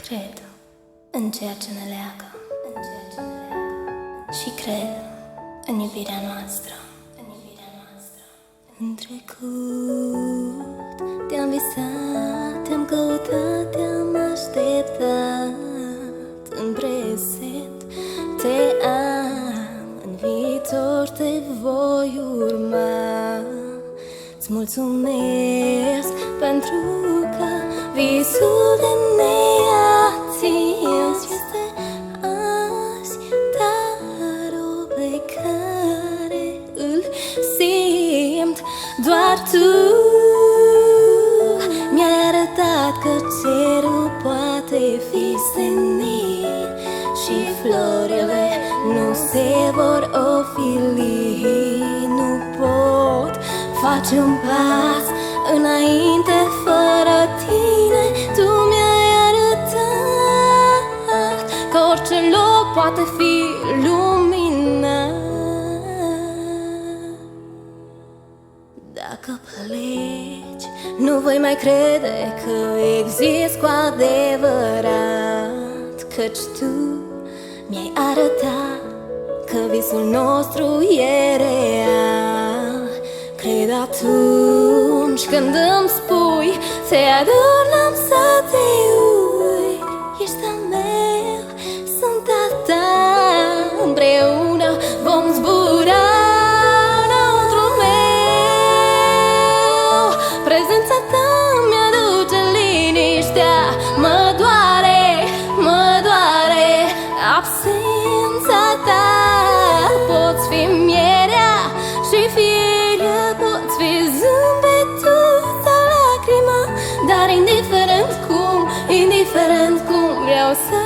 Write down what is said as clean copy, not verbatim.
Cred în ceea ce ne leagă și cred în iubirea noastră. În trecut te-am visat, te-am căutat, te-am așteptat. În prezent te am, în viitor te voi urma. Îți mulțumesc pentru că visul de neatins este azi, dar o plecare îl simt. Doar tu mi-ai arătat că cerul poate fi senin și florile nu se vor ofili. Nu pot face un pas înainte fără tine. Tu mi-ai arătat că orice loc poate fi luminat. Dacă pleci, nu voi mai crede că existi cu adevărat, căci tu mi-ai arătat că visul nostru e real. Cred atunci când îmi spui te ador, n-am să te uit. Ești al meu, sunt al tău, împreună vom zbura înăuntru meu. Prezența ta mi-aduce liniștea, mă doare absența ta. Poți fi mierea și firea, poți fi zâmbetul sau lacrima, dar indiferent cum vreau să